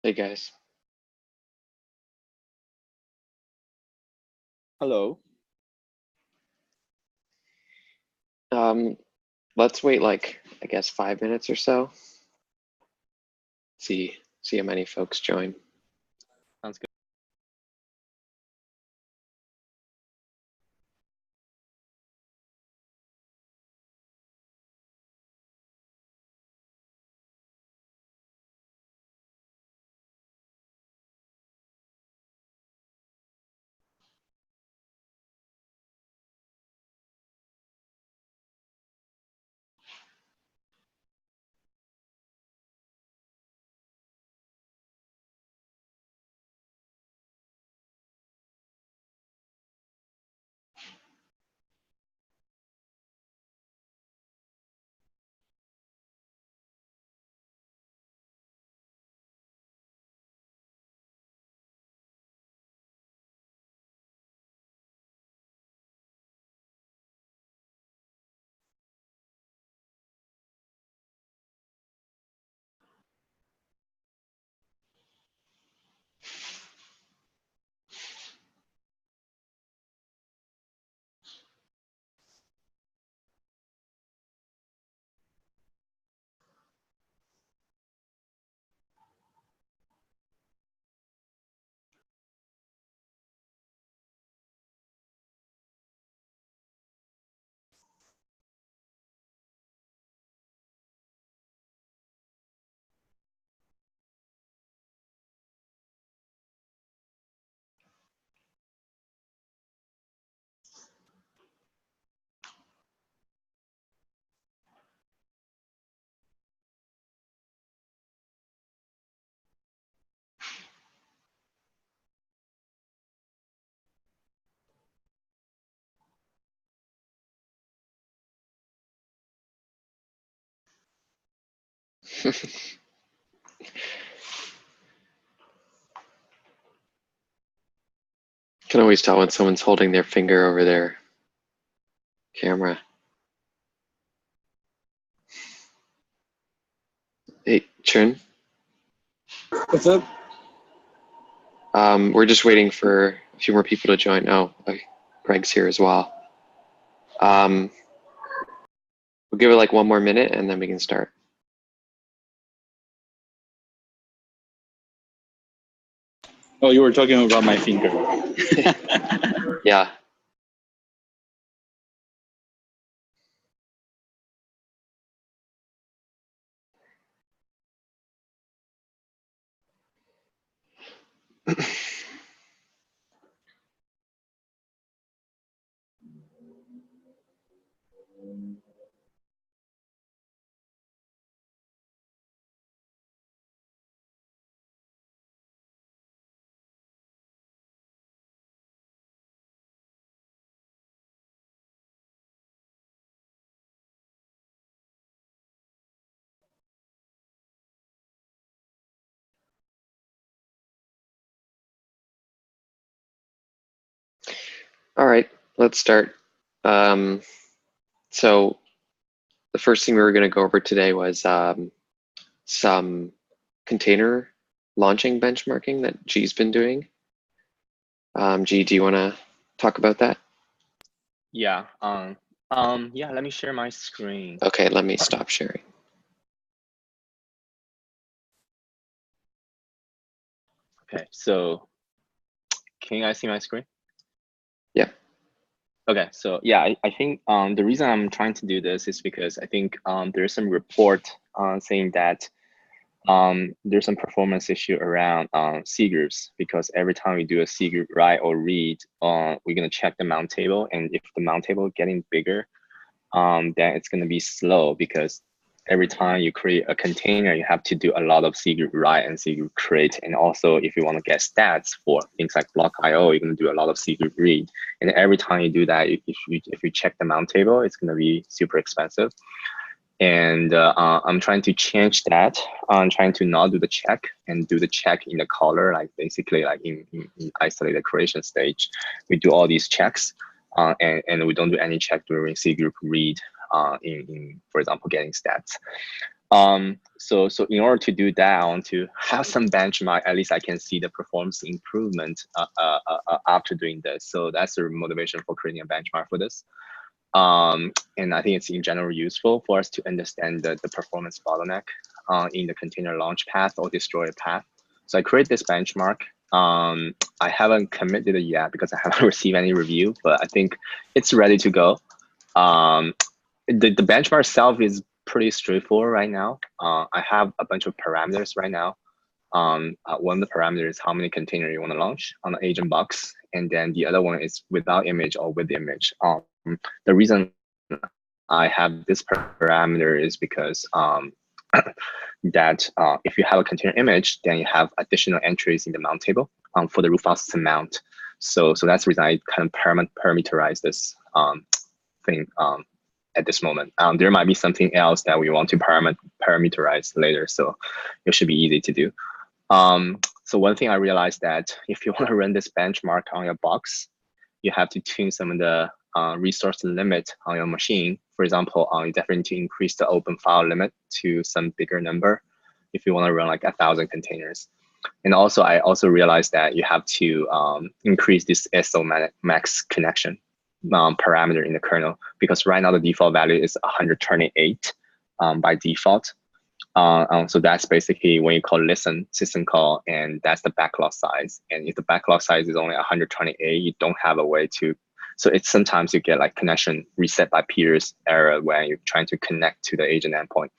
Hey guys. Hello. Let's wait like, I guess 5 minutes or so. See how many folks join. Sounds good. Can always tell when someone's holding their finger over their camera. Hey, Chun. What's up? We're just waiting for a few more people to join. Oh, Greg's here as well. We'll give it like 1 more minute and then we can start. Oh, you were talking about my finger. Yeah. All right, let's start. So the first thing we were going to go over today was some container launching benchmarking that G's been doing. G, do you want to talk about that? Yeah. Yeah. Let me share my screen. Okay, let me stop sharing. Okay. So, can you guys see my screen? Yeah. Okay. So yeah, I think the reason I'm trying to do this is because I think there's some report saying that there's some performance issue around C groups, because every time we do a C group write or read, we're gonna check the mount table, and if the mount table getting bigger, then it's gonna be slow, because every time you create a container, you have to do a lot of C group write and C group create, and also if you want to get stats for things like block IO, you're gonna do a lot of C group read, and every time you do that, if you check the mount table, it's gonna be super expensive. And I'm trying to change that. I'm trying to not do the check and do the check in the color, like basically like in isolated creation stage. We do all these checks and we don't do any check during C group read in for example, getting stats. So in order to do that, I want to have some benchmark. At least I can see the performance improvement after doing this. So that's the motivation for creating a benchmark for this. And I think it's in general useful for us to understand the performance bottleneck in the container launch path or destroy path. So I create this benchmark. I haven't committed it yet because I haven't received any review, but I think it's ready to go. The benchmark itself is pretty straightforward right now. I have a bunch of parameters right now. One of the parameters is how many containers you want to launch on the agent box, and then the other one is without image or with image. The reason I have this parameter is because that if you have a container image, then you have additional entries in the mount table for the root files to mount. So that's the reason I kind of parameterize this thing at this moment. There might be something else that we want to parameterize later, so it should be easy to do. So one thing I realized that if you want to run this benchmark on your box, you have to tune some of the resource limit on your machine. For example, you definitely need to increase the open file limit to some bigger number if you want to run like 1,000 containers. And also, I also realized that you have to increase this SO max connection parameter in the kernel, because right now the default value is 128 by default. So that's basically when you call listen system call, and that's the backlog size. And if the backlog size is only 128, you don't have a way to. So it's sometimes you get like connection reset by peers error when you're trying to connect to the agent endpoint.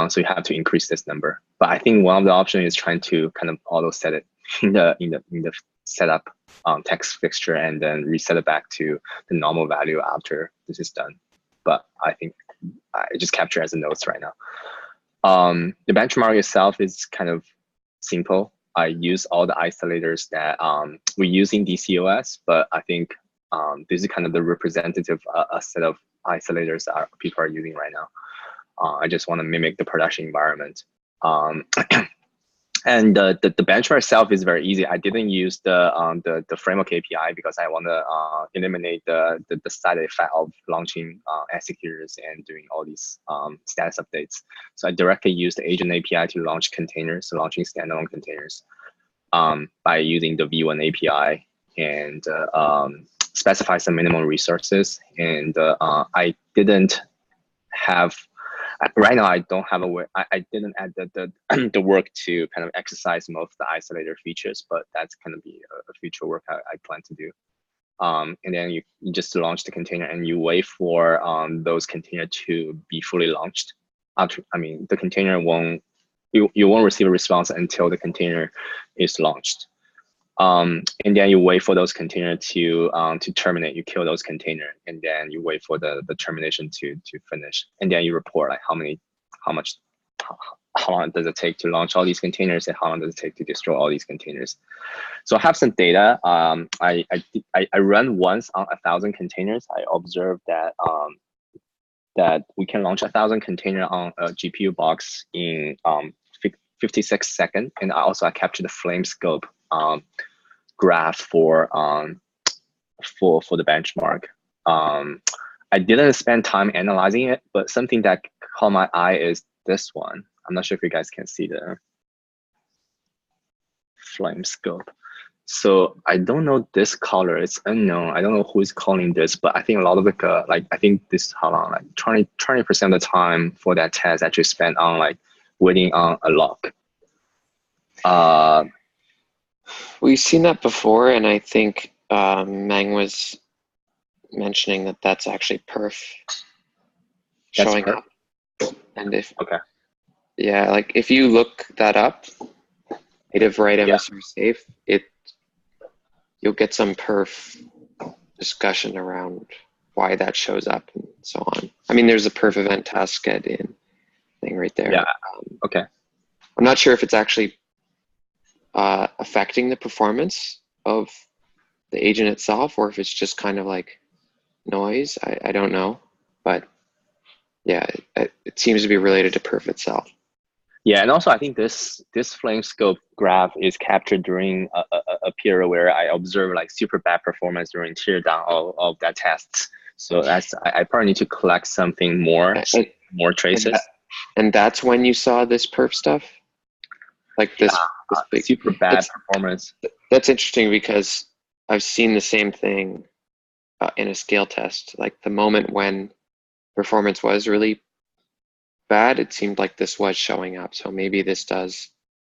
So you have to increase this number. But I think one of the options is trying to kind of auto set it in the setup text fixture and then reset it back to the normal value after this is done. But I think I just capture as a notes right now. The benchmark itself is kind of simple. I use all the isolators that we use in DCOS, but I think this is kind of the representative set of isolators that people are using right now. I just want to mimic the production environment. And the benchmark itself is very easy. I didn't use the framework API because I want to eliminate the side effect of launching executors and doing all these status updates. So I directly use the agent API to launch containers, so launching standalone containers by using the V1 API and specify some minimum resources. And I didn't have. Right now, I don't have a way. I didn't add the work to kind of exercise most of the isolator features, but that's going to be a future work I plan to do. And then you just launch the container and you wait for those containers to be fully launched. The container won't. You won't receive a response until the container is launched. And then you wait for those containers to terminate. You kill those containers, and then you wait for the termination to finish. And then you report like how long does it take to launch all these containers, and how long does it take to destroy all these containers. So I have some data. I run once on 1,000 containers. I observed that that we can launch 1,000 containers on a GPU box in 56 seconds. And I captured the flame scope graph for the benchmark. I didn't spend time analyzing it, but something that caught my eye is this one. I'm not sure if you guys can see the flame scope. So I don't know this color. It's unknown. I don't know who is calling this, but I think a lot of the I think this how long, like 20% of the time for that test actually spent on like waiting on a lock. We've seen that before, and I think Meng was mentioning that that's actually perf showing up. And if like if you look that up, native write MSR safe, you'll get some perf discussion around why that shows up and so on. I mean, there's a perf event task get in thing right there. Yeah. I'm not sure if it's actually affecting the performance of the agent itself, or if it's just kind of like noise. I don't know, but yeah, it seems to be related to perf itself. Yeah, and also I think this flame scope graph is captured during a period where I observed like super bad performance during tear down of that test. So I probably need to collect something more traces. And that's when you saw this perf stuff? Like this big, super bad performance. That's interesting because I've seen the same thing in a scale test. Like the moment when performance was really bad, it seemed like this was showing up. So maybe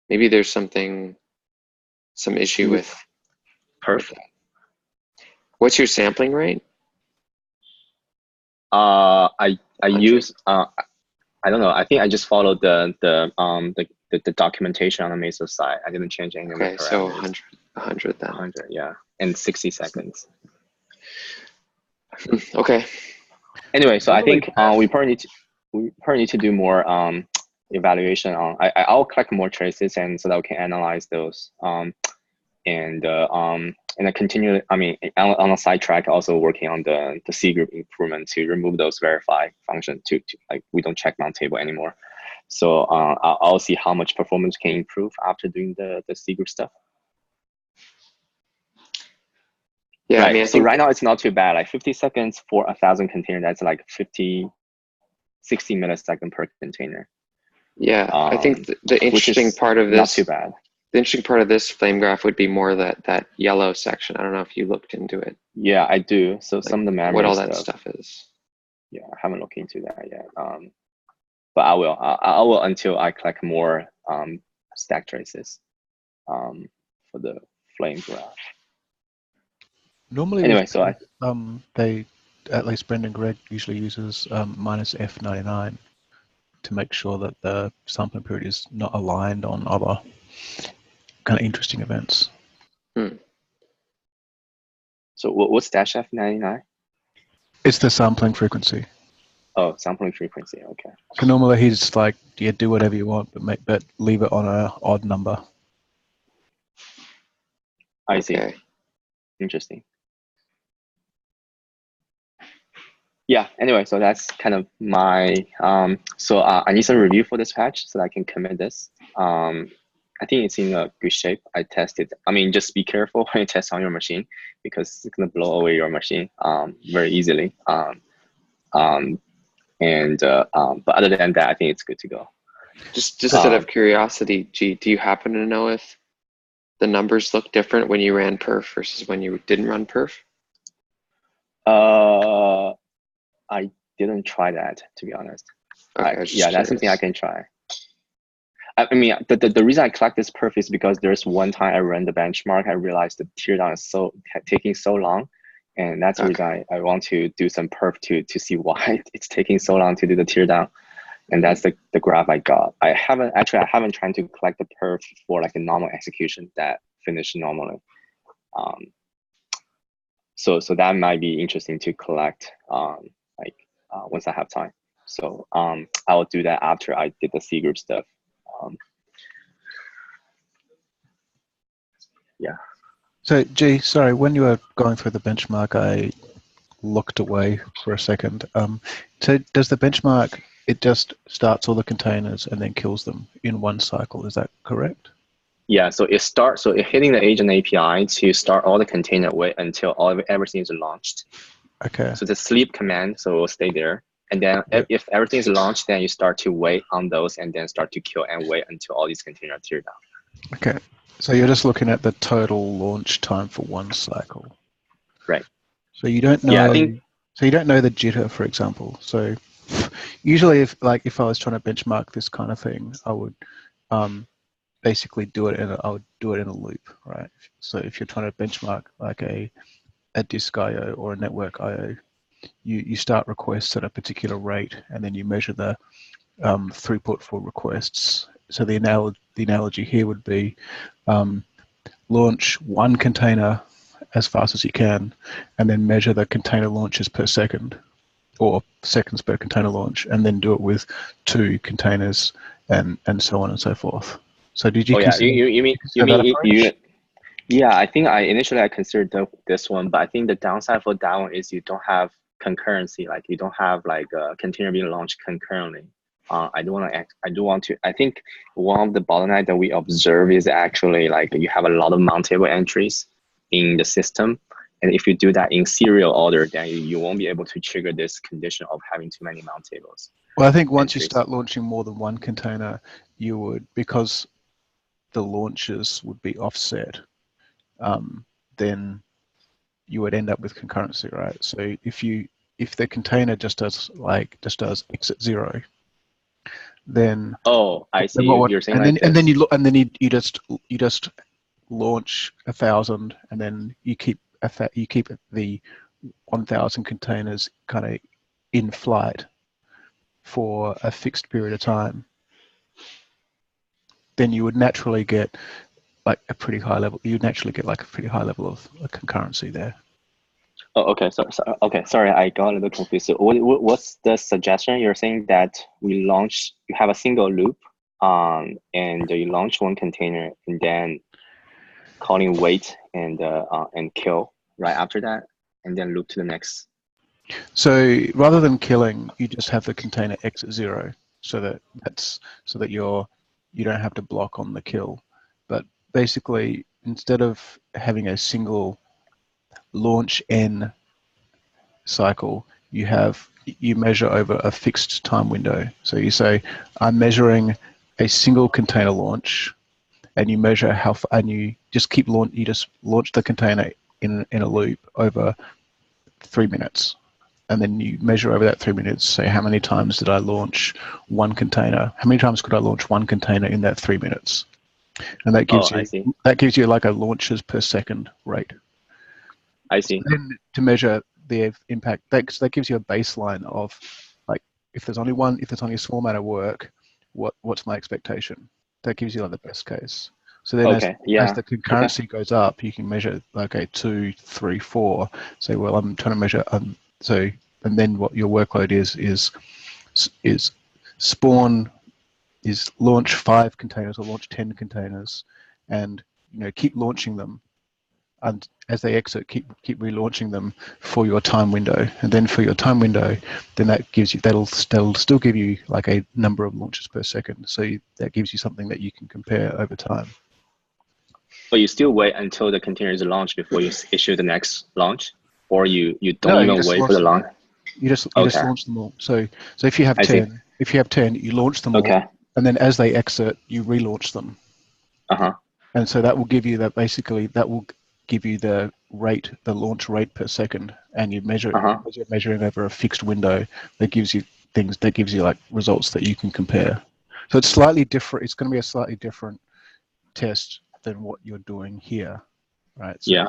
maybe there's some issue with Perf. that. What's your sampling rate? I use I don't know. I think I just followed the documentation on the Meso side. I didn't change any of the parameters. So 100 then. 100, yeah, and 60 seconds. Okay. Anyway, so I think we probably need to do more evaluation on. I'll collect more traces and so that we can analyze those. And I continue. I mean, on a side track, also working on the C group improvement to remove those verify function to like we don't check mount table anymore. So I'll see how much performance can improve after doing the C group stuff. Yeah, right. I mean, so right now it's not too bad. Like 50 seconds for 1,000 container. That's like 60 millisecond per container. Yeah, I think the interesting part of this, not too bad. The interesting part of this flame graph would be more that yellow section. I don't know if you looked into it. Yeah, I do. So like some of the memory what all that stuff is. Yeah, I haven't looked into that yet. But I will until I collect more stack traces for the flame graph. Normally, anyway, so they, at least Brendan Gregg usually uses minus F99 to make sure that the sampling period is not aligned on other kind of interesting events. So what's dash F99? It's the sampling frequency. Oh, sampling frequency. Okay. So normally he's like, yeah, do whatever you want, but leave it on an odd number. I see. Interesting. Yeah, anyway, so that's kind of my, so I need some review for this patch so that I can commit this. I think it's in a good shape. I tested, I mean, just be careful when you test on your machine because it's gonna blow away your machine very easily. But other than that, I think it's good to go. Just out of curiosity, G, do you happen to know if the numbers look different when you ran perf versus when you didn't run perf? I didn't try that, to be honest. Okay, yeah, that's something I can try. I mean, the reason I collect this perf is because there's one time I ran the benchmark, I realized the teardown is taking so long. And that's the reason I want to do some perf to see why it's taking so long to do the teardown. And that's the graph I got. I haven't tried to collect the perf for like a normal execution that finished normally. So that might be interesting to collect once I have time. So I will do that after I did the C group stuff. Yeah. So G, sorry, when you were going through the benchmark, I looked away for a second. So does the benchmark, it just starts all the containers and then kills them in one cycle, is that correct? Yeah, so it hitting the agent API to start all the container wait until everything is launched. Okay. So the sleep command, so it will stay there. And then if everything is launched, then you start to wait on those and then start to kill and wait until all these containers tear down. Okay. So you're just looking at the total launch time for one cycle. Right. So you don't know. Yeah, I think. So you don't know the jitter, for example. So usually, if I was trying to benchmark this kind of thing, I would basically do it in a loop, right? So if you're trying to benchmark like a disk I/O or a network I/O, you start requests at a particular rate, and then you measure the throughput for requests. So the analogy here would be launch one container as fast as you can, and then measure the container launches per second, or seconds per container launch, and then do it with 2 containers, and so on and so forth. So did you? Oh yeah, you mean yeah, I think initially I considered this one, but I think the downside for that one is you don't have concurrency. Like you don't have like a container being launched concurrently. I think one of the bottleneck that we observe is actually like you have a lot of mount table entries in the system, And if you do that in serial order, then you won't be able to trigger this condition of having too many mount tables. Well, I think once you entries. start launching more than one container, you would, because the launches would be offset, then you would end up with concurrency, right? So if the container just does exit 0, then Oh, I see. then You're saying and like then this. and then you just launch 1,000, and then you keep the 1,000 containers kind of in flight for a fixed period of time. Then you would naturally get like a pretty high level. You'd naturally get like a pretty high level of concurrency there. Oh, okay. Okay, sorry, I got a little confused. So what's the suggestion? You're saying that you have a single loop, and you launch one container, and then calling wait and kill right after that, and then loop to the next. So rather than killing, you just have the container exit 0, so that you don't have to block on the kill. But basically, instead of having a single launch n cycle, you measure over a fixed time window. So you say, I'm measuring a single container launch, and you measure and you just launch the container in a loop over 3 minutes. And then you measure over that 3 minutes, say how many times did I launch one container? How many times could I launch one container in that 3 minutes? And that gives you like a launches per second rate. I see. So then to measure the impact, that gives you a baseline of like if there's only a small amount of work, what's my expectation? That gives you like the best case. So then as the concurrency goes up, you can measure, okay, 2, 3, 4. Say, well, I'm trying to measure and then what your workload is launch 5 containers or launch 10 containers, and keep launching them, and as they exit, keep relaunching them for your time window. And then for your time window, then that'll still give you like a number of launches per second. So that gives you something that you can compare over time. But you still wait until the container is launched before you issue the next launch, or you don't even wait for the launch. You just launch them all. So if you have 10, you launch them all, and then as they exit, you relaunch them. And so that will give you the rate, the launch rate per second, and you measure as you're measuring over a fixed window. That gives you like results that you can compare. So it's slightly different. It's going to be a slightly different test than what you're doing here, right? So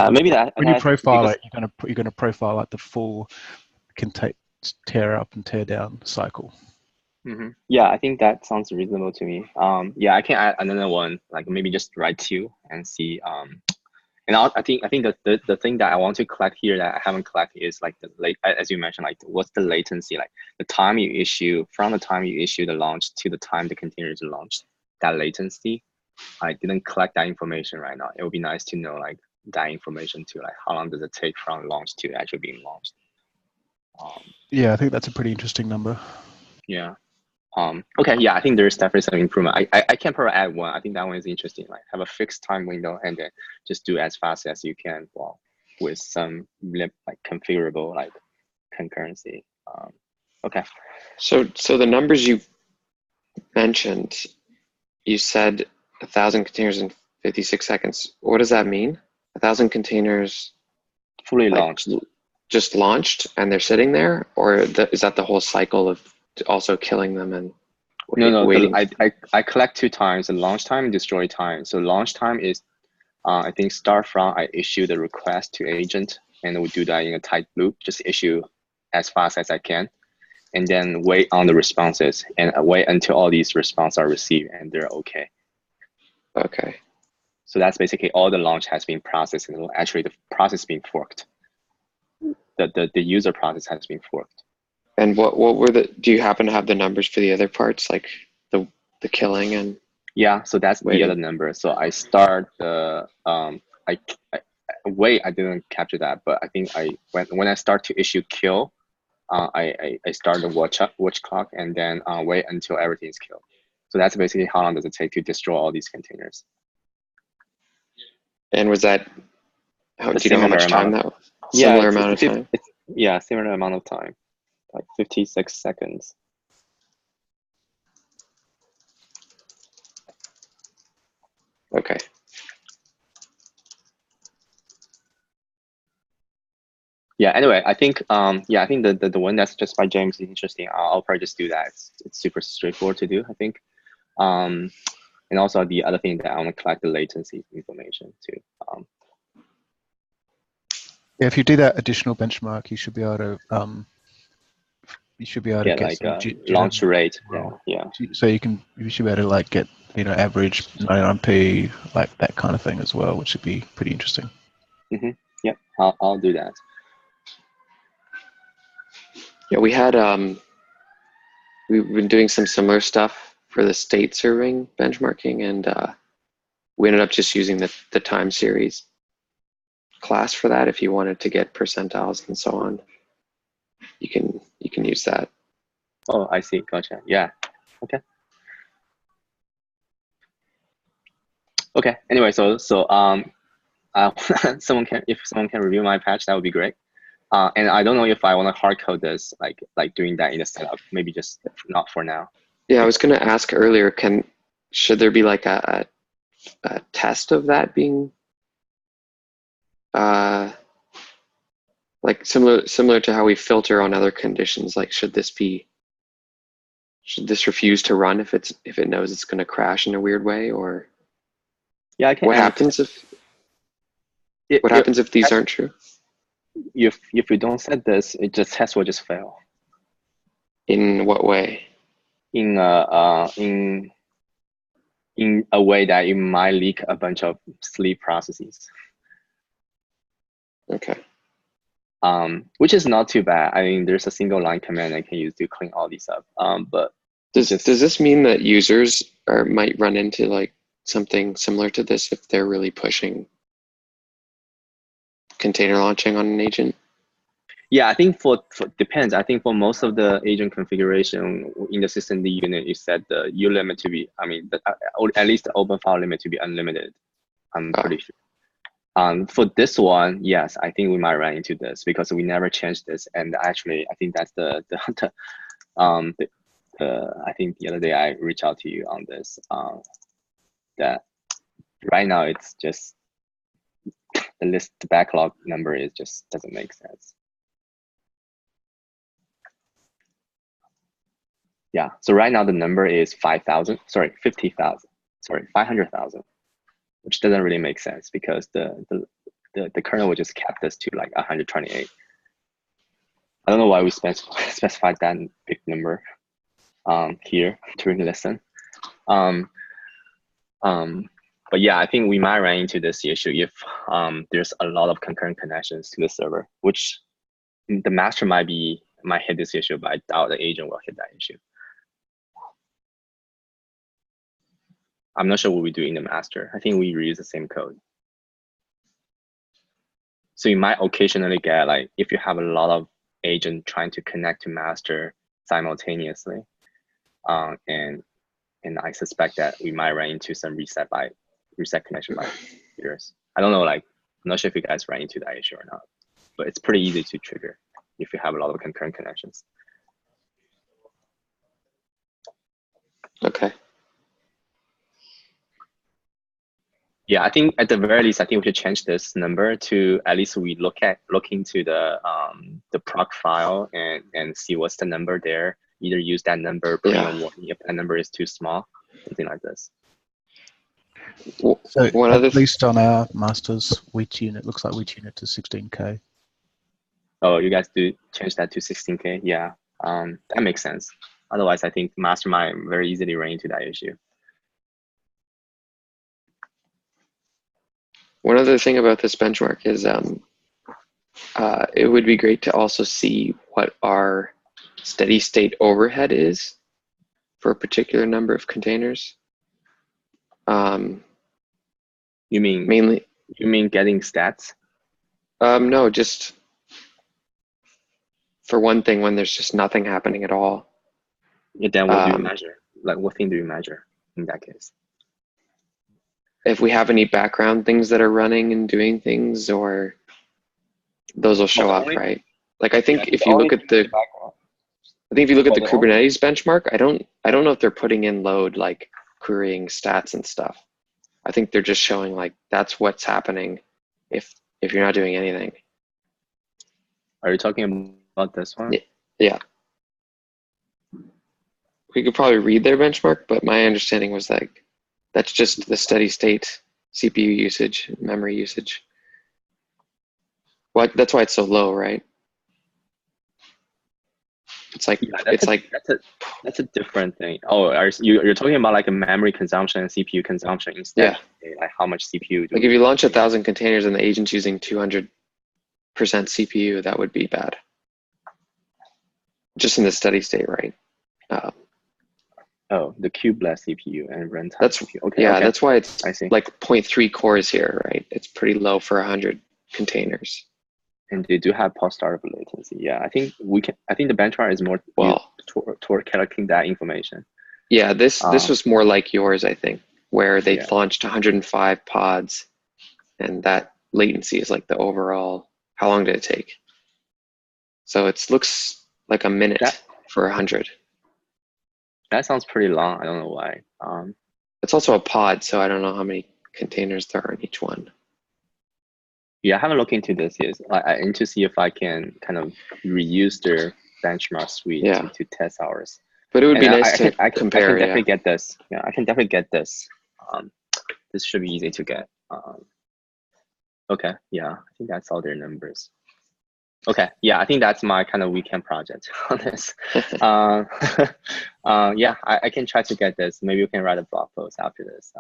maybe that when you profile it, you're going to profile like the full tear up and tear down cycle. Yeah, I think that sounds reasonable to me. I can add another one, like maybe just write 2 and see. And I think the thing that I want to collect here that I haven't collected is like as you mentioned, like what's the latency, like the time you issue from the time you issue the launch to the time the container is launched. That latency, I didn't collect that information right now. It would be nice to know like that information too, like how long does it take from launch to actually being launched. Yeah, I think that's a pretty interesting number. Yeah. Okay. Yeah, I think there's definitely some improvement. I can probably add one. I think that one is interesting. Like have a fixed time window and then just do as fast as you can, with some like configurable like concurrency. Okay. So the numbers you mentioned, you said 1,000 containers in 56 seconds. What does that mean? 1,000 containers fully launched, just launched, and they're sitting there, or is that the whole cycle of also killing them and waiting? I collect 2 times: the launch time and destroy time. So launch time is, I think, start from I issue the request to agent, and we do that in a tight loop. Just issue as fast as I can, and then wait on the responses and wait until all these responses are received and they're okay. Okay. So that's basically all the launch has been processed, and actually the process being forked. The user process has been forked. And what were do you happen to have the numbers for the other parts, like the killing and? Yeah, so that's waiting. The other number. So I start the wait, I didn't capture that, but I think when I start to issue kill, I start the watch clock and then wait until everything is killed. So that's basically how long does it take to destroy all these containers. And was that How, The do you know how similar much time amount that was? Yeah, Similar amount of time? yeah, similar amount of time, like 56 seconds. Okay. Yeah. Anyway, I think I think the one that's just by James is interesting. I'll probably just do that. It's super straightforward to do, I think. And also the other thing that I want to collect the latency information too. Yeah, if you do that additional benchmark, you should be able to Yeah, get like some launch jitter. rate. Well, Yeah. so you should be able to like get average 99p, like that kind of thing as well, which would be pretty interesting. Yep. I'll do that. Yeah, we had we've been doing some similar stuff for the state serving benchmarking, and we ended up just using the time series class for that. If you wanted to get percentiles and so on, you can use that. Oh, I see. Gotcha. Yeah. Okay. Okay. Anyway, so if someone can review my patch, that would be great. And I don't know if I want to hard code this, like doing that in the setup. Maybe just not for now. Yeah, I was going to ask earlier. Should there be like a test of that being like similar to how we filter on other conditions? Like, should this refuse to run if it knows it's going to crash in a weird way, or Yeah, I can. what happens if these aren't true? If we don't set this, test will just fail. In what way? In a way that it might leak a bunch of sleep processes. Okay. Which is not too bad. I mean, there's a single line command I can use to clean all these up. But does this mean that users might run into like something similar to this if they're really pushing container launching on an agent? Yeah, I think for depends. I think for most of the agent configuration in the systemd unit, you set the U limit to be, I mean, at least the open file limit to be unlimited. I'm pretty sure. For this one, yes, I think we might run into this because we never changed this. And actually, I think that's I think the other day I reached out to you on this. That right now it's just the backlog number just doesn't make sense. Yeah, so right now the number is 50,000, 500,000, which doesn't really make sense because the kernel would just cap this to like 128. I don't know why we specified that big number here during the lesson. But yeah, I think we might run into this issue if there's a lot of concurrent connections to the server, which the master might hit this issue, but I doubt the agent will hit that issue. I'm not sure what we do in the master. I think we reuse the same code. So you might occasionally get, like, if you have a lot of agents trying to connect to master simultaneously, and I suspect that we might run into some reset connection by computers. I don't know, like, I'm not sure if you guys ran into that issue or not, but it's pretty easy to trigger if you have a lot of concurrent connections. Okay. Yeah, I think at the very least, I think we should change this number to at least we look into the proc file and see what's the number there. Either use that number, print a warning if that number is too small, something like this. So at least on our masters, we tune it. Looks like we tune it to 16K. Oh, you guys do change that to 16K? Yeah, that makes sense. Otherwise, I think master might very easily run into that issue. One other thing about this benchmark is it would be great to also see what our steady state overhead is for a particular number of containers. You mean mainly? You mean getting stats? No, just for one thing, when there's just nothing happening at all. Yeah, then what do you measure? Like, what thing do you measure in that case? if we have any background things that are running and doing things, or those will show up, right? Like I think if you look at the Kubernetes benchmark, I don't know if they're putting in load like querying stats and stuff. I think they're just showing like that's what's happening if you're not doing anything. Are you talking about this one? Yeah. We could probably read their benchmark, but my understanding was like that's just the steady state CPU usage, memory usage. Well, that's why it's so low, right? It's like that's a different thing. Oh, you're talking about like a memory consumption and CPU consumption instead. Yeah. Like how much CPU? Like if you launch 1,000 containers and the agent's using 200% CPU, that would be bad. Just in the steady state, right? Oh, the kubeless CPU and runtime. That's CPU. Okay. Yeah. Okay. That's why it's I see. like 0.3 cores here, right? It's pretty low for 100 containers. And they do have post-startup latency. Yeah, I think the benchmark is more toward collecting that information. Yeah, this was more like yours, I think, where they launched 105 pods, and that latency is like the overall. How long did it take? So it looks like a minute for 100. That sounds pretty long. I don't know why. It's also a pod, so I don't know how many containers there are in each one. Yeah, I haven't looked into this yet. I need to see if I can kind of reuse their benchmark suite to test ours. But it would be nice to compare. I can definitely get this. Yeah, I can definitely get this. This should be easy to get. Okay, yeah, I think that's all their numbers. Okay, yeah, I think that's my kind of weekend project on this. Yeah, I can try to get this. Maybe we can write a blog post after this.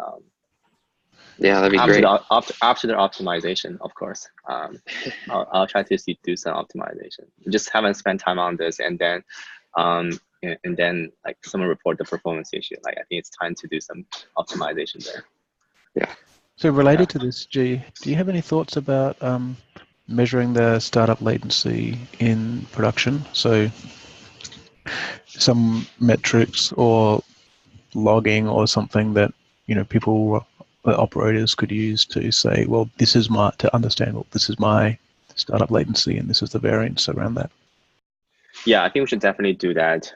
Yeah, that'd be great. After the optimization, of course. I'll try to do some optimization. Just haven't spent time on this, and then like someone report the performance issue. Like I think it's time to do some optimization there. Yeah. So related to this, G, do you have any thoughts about measuring the startup latency in production? So some metrics or logging or something that people, operators could use to say, well, to understand, well, this is my startup latency and this is the variance around that. Yeah, I think we should definitely do that.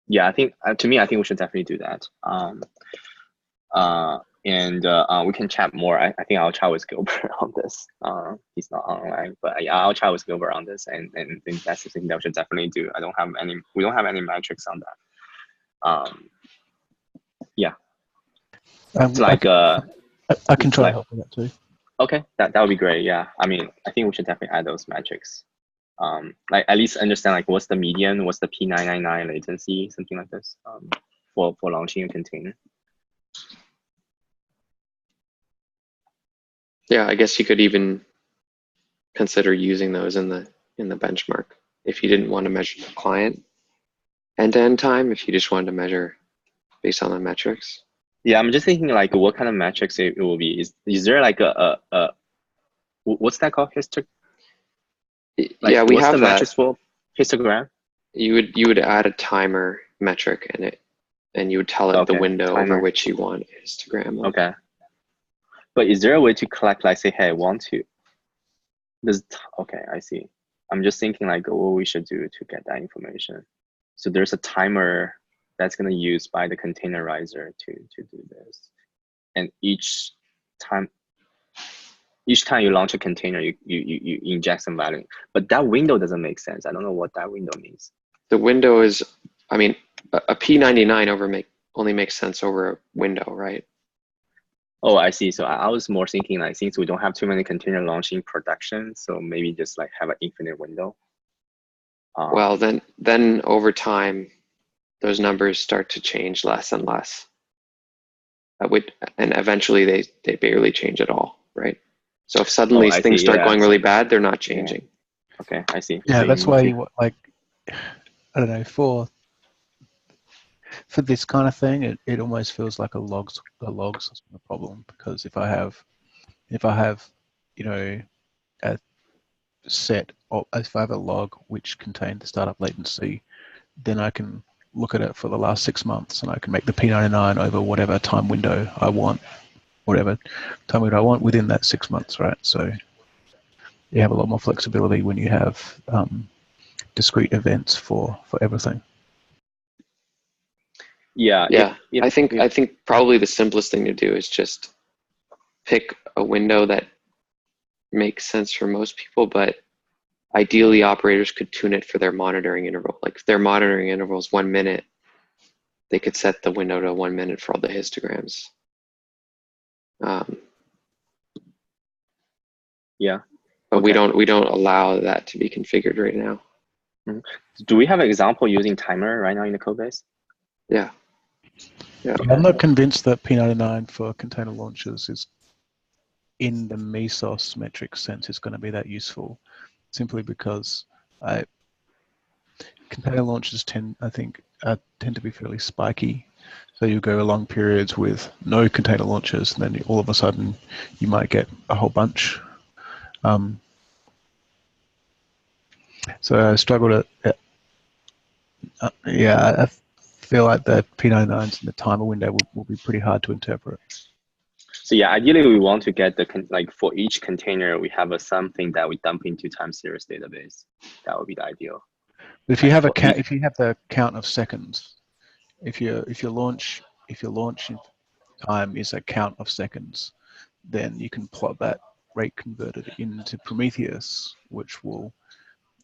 Yeah, I think I think we should definitely do that. We can chat more. I think I'll chat with Gilbert on this. He's not online, but yeah, I'll chat with Gilbert on this, and think that's the thing that we should definitely do. We don't have any metrics on that. Yeah. It's like I can try to help with that too. Okay, that would be great. Yeah, I mean, I think we should definitely add those metrics. Like at least understand like what's the median, what's the P999 latency, something like this, for launching a container. Yeah, I guess you could even consider using those in the benchmark if you didn't want to measure the client end-to-end time. If you just wanted to measure based on the metrics. Yeah, I'm just thinking like what kind of metrics it will be. Is there like a what's that called? Like, yeah, we have the that. metrics for histogram? You would add a timer metric in it, and you would tell it the window over which you want histogram. Okay. But is there a way to collect, like, say, hey, I want to? Okay, I see. I'm just thinking like what we should do to get that information. So there's a timer that's going to use by the containerizer to do this, and each time you launch a container, you inject some value, but that window doesn't make sense. I don't know what that window means. The window is, I mean, a P99 only makes sense over a window, right? Oh, I see. So I was more thinking like, since we don't have too many container launching production, so maybe just like have an infinite window. Well, then over time, those numbers start to change less and less. And eventually they barely change at all, right? So if suddenly things start going really bad, they're not changing. Yeah. Okay, I see. Yeah, that's why you like, I don't know, for this kind of thing, it almost feels like a logs problem, because if I have a set, or if I have a log which contains the startup latency, then I can look at it for the last 6 months, and I can make the P99 over whatever time window I want, whatever time window I want within that 6 months, right? So you have a lot more flexibility when you have discrete events for everything. Yeah. Yeah, I think probably the simplest thing to do is just pick a window that makes sense for most people, but ideally operators could tune it for their monitoring interval. Like if their monitoring interval is 1 minute, they could set the window to 1 minute for all the histograms. Yeah. But Okay. we don't allow that to be configured right now. Do we have an example using timer right now in the code base? Yeah. Yeah. I'm not convinced that P99 for container launches is, in the Mesos metric sense, is going to be that useful, simply because container launches tend to be fairly spiky. So you go long periods with no container launches, and then all of a sudden you might get a whole bunch. So I struggle to, I feel like the P99s in the timer window will be pretty hard to interpret. So yeah, ideally we want to get like for each container, we have something that we dump into time series database. That would be the ideal. But if you have if you have the count of seconds, if your launch time is a count of seconds, then you can plot that rate converted into Prometheus, which will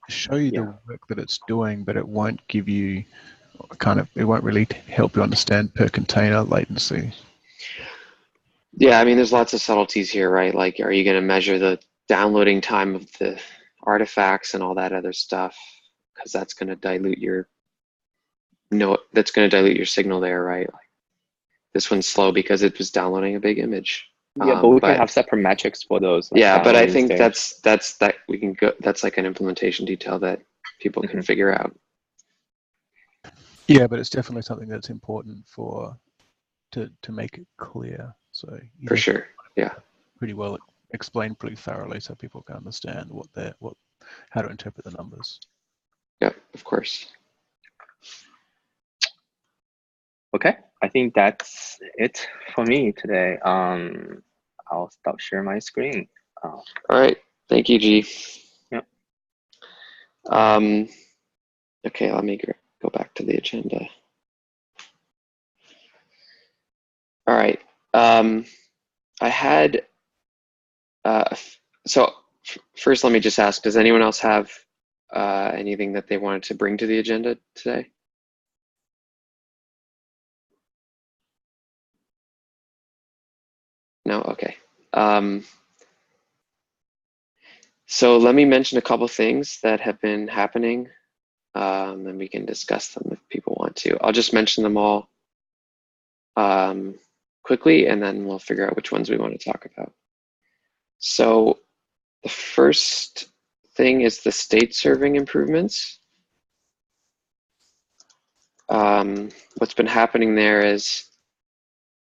show you the work that it's doing, but it won't give you it won't really help you understand per container latency. Yeah, I mean, there's lots of subtleties here, right? Like, are you going to measure the downloading time of the artifacts and all that other stuff? Because that's going to dilute your signal there, right? Like, this one's slow because it was downloading a big image. Yeah, but we can have separate metrics for those. Like yeah, but I think stage. that's we can go. That's like an implementation detail that people can figure out. Yeah, but it's definitely something that's important to make it clear. So for sure, yeah, pretty well explained pretty thoroughly so people can understand how to interpret the numbers. Yep, of course. Okay, I think that's it for me today. I'll stop sharing my screen. All right, thank you, G. Yep. Okay, let me go back to the agenda. All right. I had, so first let me just ask, does anyone else have anything that they wanted to bring to the agenda today? No? Okay. So let me mention a couple things that have been happening, and we can discuss them if people want to. I'll just mention them all quickly, and then we'll figure out which ones we want to talk about. So the first thing is the state serving improvements. What's been happening there is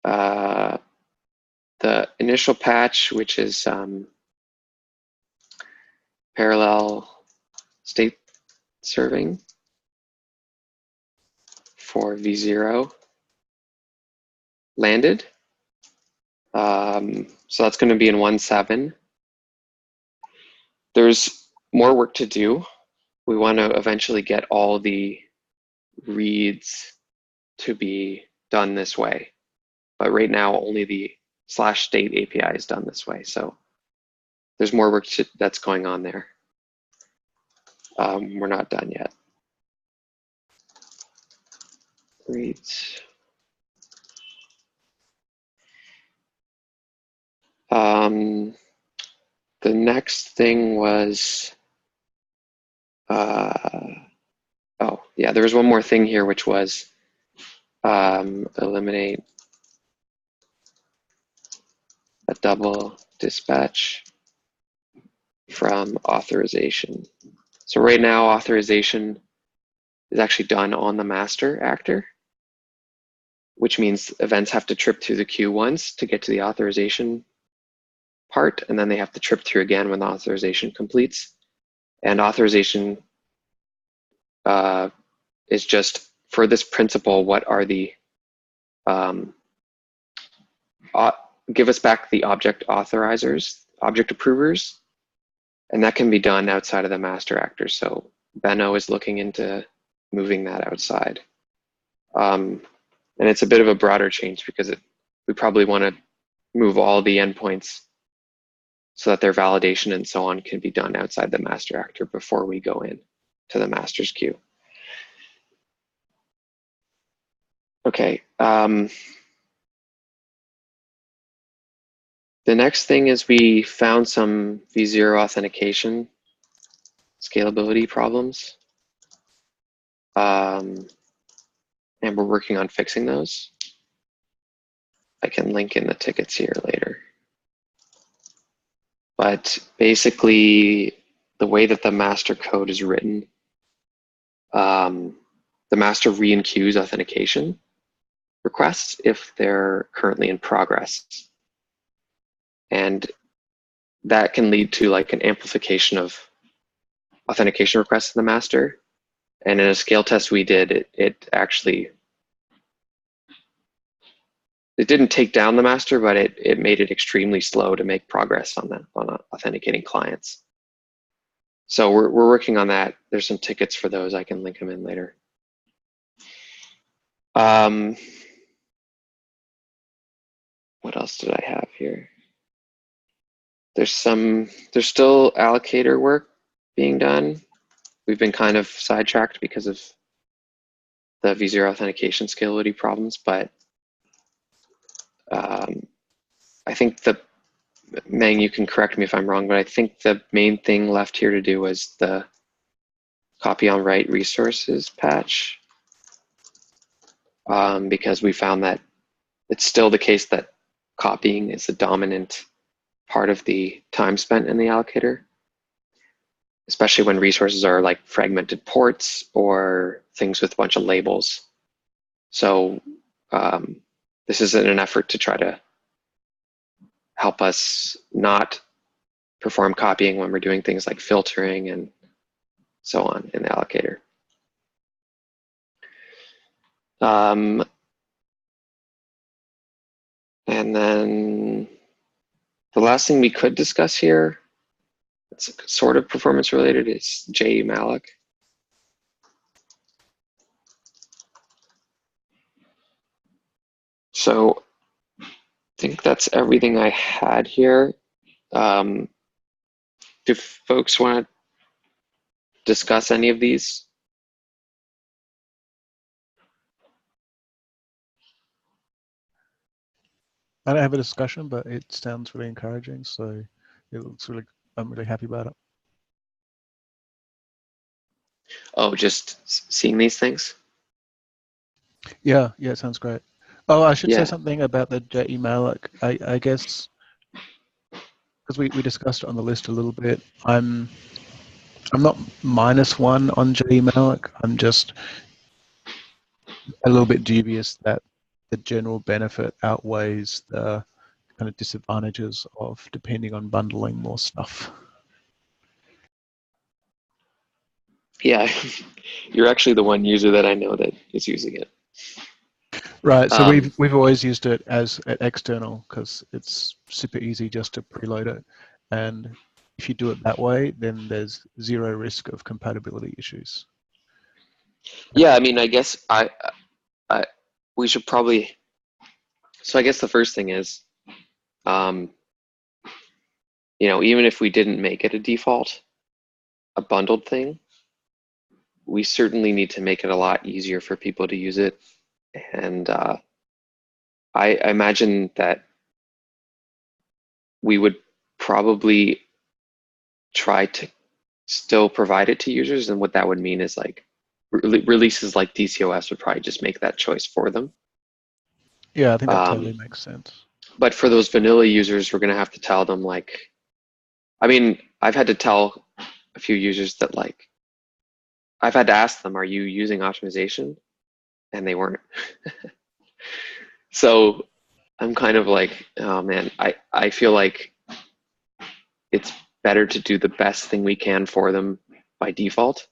the initial patch, which is parallel state serving for V0 landed. So that's going to be in 1.7. There's more work to do. We want to eventually get all the reads to be done this way. But right now, only the /state API is done this way. So there's more work that's going on there. We're not done yet. Reads. The next thing was, oh yeah, there was one more thing here, which was eliminate a double dispatch from authorization. So right now, authorization is actually done on the master actor, which means events have to trip through the queue once to get to the authorization part, and then they have to trip through again when the authorization completes. And authorization is just for this principle, what are the, give us back the object authorizers, object approvers, and that can be done outside of the master actor. So Benno is looking into moving that outside. And it's a bit of a broader change because we probably want to move all the endpoints so that their validation and so on can be done outside the master actor before we go in to the master's queue. Okay. The next thing is we found some v0 authentication scalability problems. And we're working on fixing those. I can link in the tickets here later. But basically, the way that the master code is written, the master re-enqueues authentication requests if they're currently in progress. And that can lead to like an amplification of authentication requests in the master. And in a scale test we did, it didn't take down the master, but it made it extremely slow to make progress on authenticating clients. So we're working on that. There's some tickets for those. I can link them in later. What else did I have here? There's still allocator work being done. We've been kind of sidetracked because of the v0 authentication scalability problems, but I think Meng, you can correct me if I'm wrong, but I think the main thing left here to do was the copy on write resources patch, because we found that it's still the case that copying is the dominant part of the time spent in the allocator, especially when resources are like fragmented ports or things with a bunch of labels. So this is in an effort to try to help us not perform copying when we're doing things like filtering and so on in the allocator. And then the last thing we could discuss here, it's sort of performance related, is JMalloc. So I think that's everything I had here. Do folks want to discuss any of these? I don't have a discussion, but it sounds really encouraging. So it looks really, I'm really happy about it. Oh, just seeing these things? Yeah, it sounds great. Oh, I should say Yeah. something about the JMalloc. I guess because we discussed it on the list a little bit. I'm not -1 on JMalloc. I'm just a little bit dubious that the general benefit outweighs the kind of disadvantages of depending on bundling more stuff. Yeah, you're actually the one user that I know that is using it. Right. So we've always used it as an external because it's super easy just to preload it, and if you do it that way, then there's zero risk of compatibility issues. Yeah, I mean, I guess we should probably. So I guess the first thing is, even if we didn't make it a default, a bundled thing, we certainly need to make it a lot easier for people to use it. And I imagine that we would probably try to still provide it to users. And what that would mean is like releases like DCOS would probably just make that choice for them. Yeah, I think that totally makes sense. But for those vanilla users, we're going to have to tell them like, I mean, I've had to tell a few users that like, I've had to ask them, are you using optimization? And they weren't. So I'm kind of like, oh man, I feel like it's better to do the best thing we can for them by default.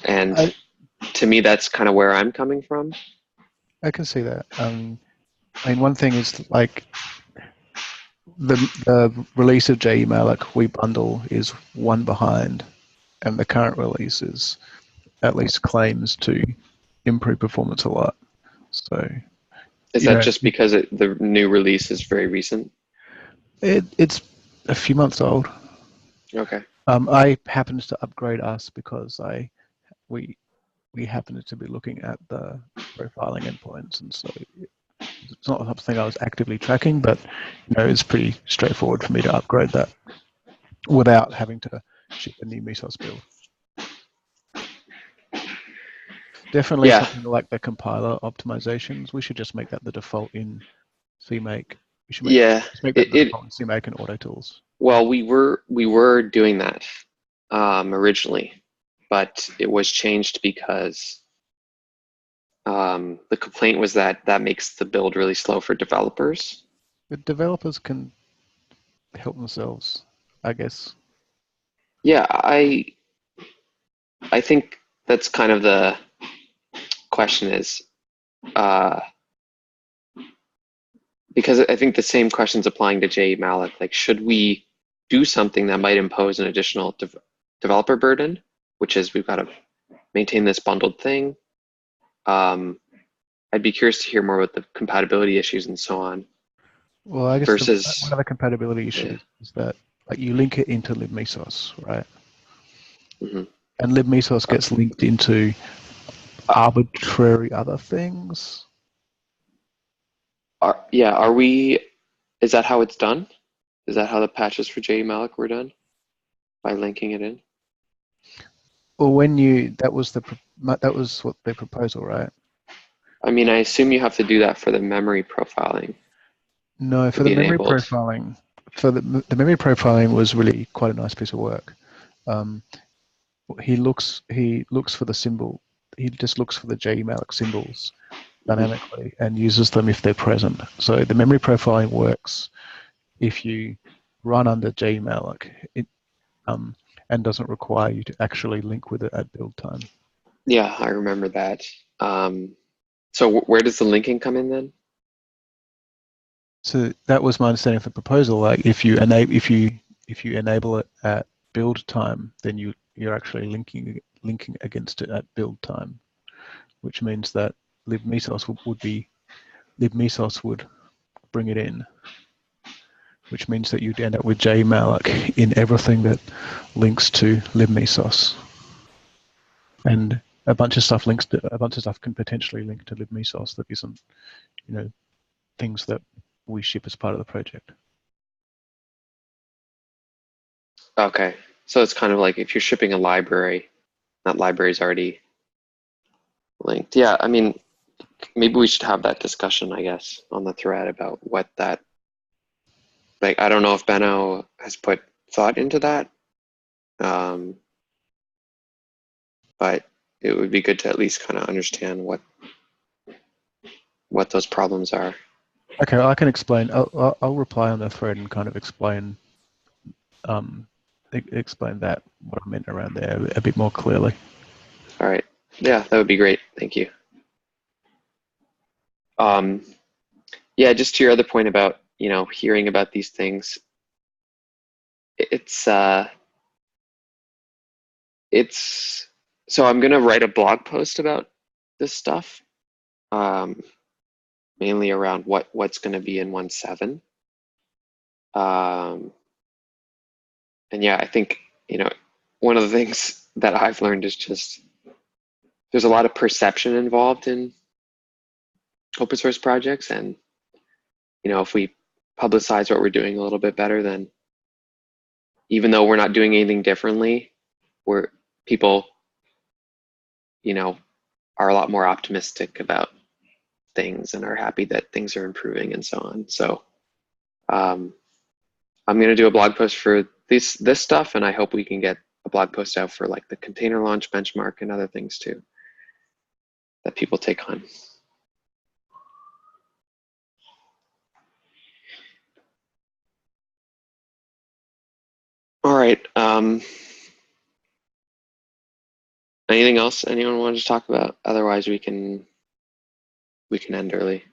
And I, to me, that's kind of where I'm coming from. I can see that. I mean, one thing is like the release of JEmalloc we bundle is one behind, and the current release is at least claims to improve performance a lot. So, Is you that know, just because the new release is very recent? it's a few months old. Okay. I happened to upgrade us because we we happened to be looking at the profiling endpoints, and so it's not something I was actively tracking, but it's pretty straightforward for me to upgrade that without having to ship a new Mesos build. Definitely Yeah. something like the compiler optimizations. We should just make that the default in CMake. We should Yeah. just make that the default in CMake and AutoTools. Well, we were doing that originally, but it was changed because the complaint was that makes the build really slow for developers. The developers can help themselves, I guess. Yeah, I think that's kind of the question is uh, because I think the same question's applying to J Malik. Like, should we do something that might impose an additional developer burden, which is we've got to maintain this bundled thing? I'd be curious to hear more about the compatibility issues and so on. Well, I guess one Versus, of the compatibility yeah. issues is that like you link it into libmesos, right? Mm-hmm. And libmesos gets linked into arbitrary other things. Are we? Is that how it's done? Is that how the patches for J Malik were done? By linking it in? Well, that was what the proposal, right? I mean, I assume you have to do that for the memory profiling No, to for the be memory enabled. profiling, the memory profiling was really quite a nice piece of work. Um, he looks for the symbol. He just looks for the JMalloc symbols dynamically and uses them if they're present. So the memory profiling works if you run under JMalloc, and doesn't require you to actually link with it at build time. Yeah, I remember that. So where does the linking come in then? So that was my understanding of the proposal. Like if you enable it at build time, then you're actually linking against it at build time, which means that libmesos would bring it in, which means that you'd end up with JMalloc in everything that links to libmesos, and a bunch of stuff can potentially link to libmesos that isn't, things that we ship as part of the project. Okay, so it's kind of like if you're shipping a library, that library is already linked. Yeah, I mean, maybe we should have that discussion, I guess, on the thread about what that, like, I don't know if Benno has put thought into that, but it would be good to at least kind of understand what those problems are. Okay, I can explain. I'll reply on the thread and kind of explain that what I meant around there a bit more clearly. All right. Yeah, that would be great. Thank you. Yeah, just to your other point about, hearing about these things, it's so I'm gonna write a blog post about this stuff, um, mainly around what's gonna be in 1.7. And yeah, I think, one of the things that I've learned is just there's a lot of perception involved in open source projects, and if we publicize what we're doing a little bit better, then even though we're not doing anything differently, we're people, are a lot more optimistic about things and are happy that things are improving and so on. So I'm going to do a blog post for this stuff, and I hope we can get a blog post out for like the container launch benchmark and other things too that people take on. All right. Anything else anyone wanted to talk about? Otherwise, we can end early.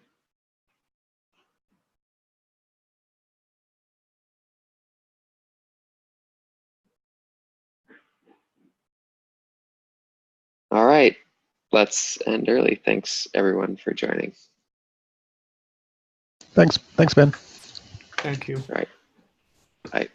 All right, let's end early. Thanks everyone for joining. Thanks, Ben. Thank you. All right, bye.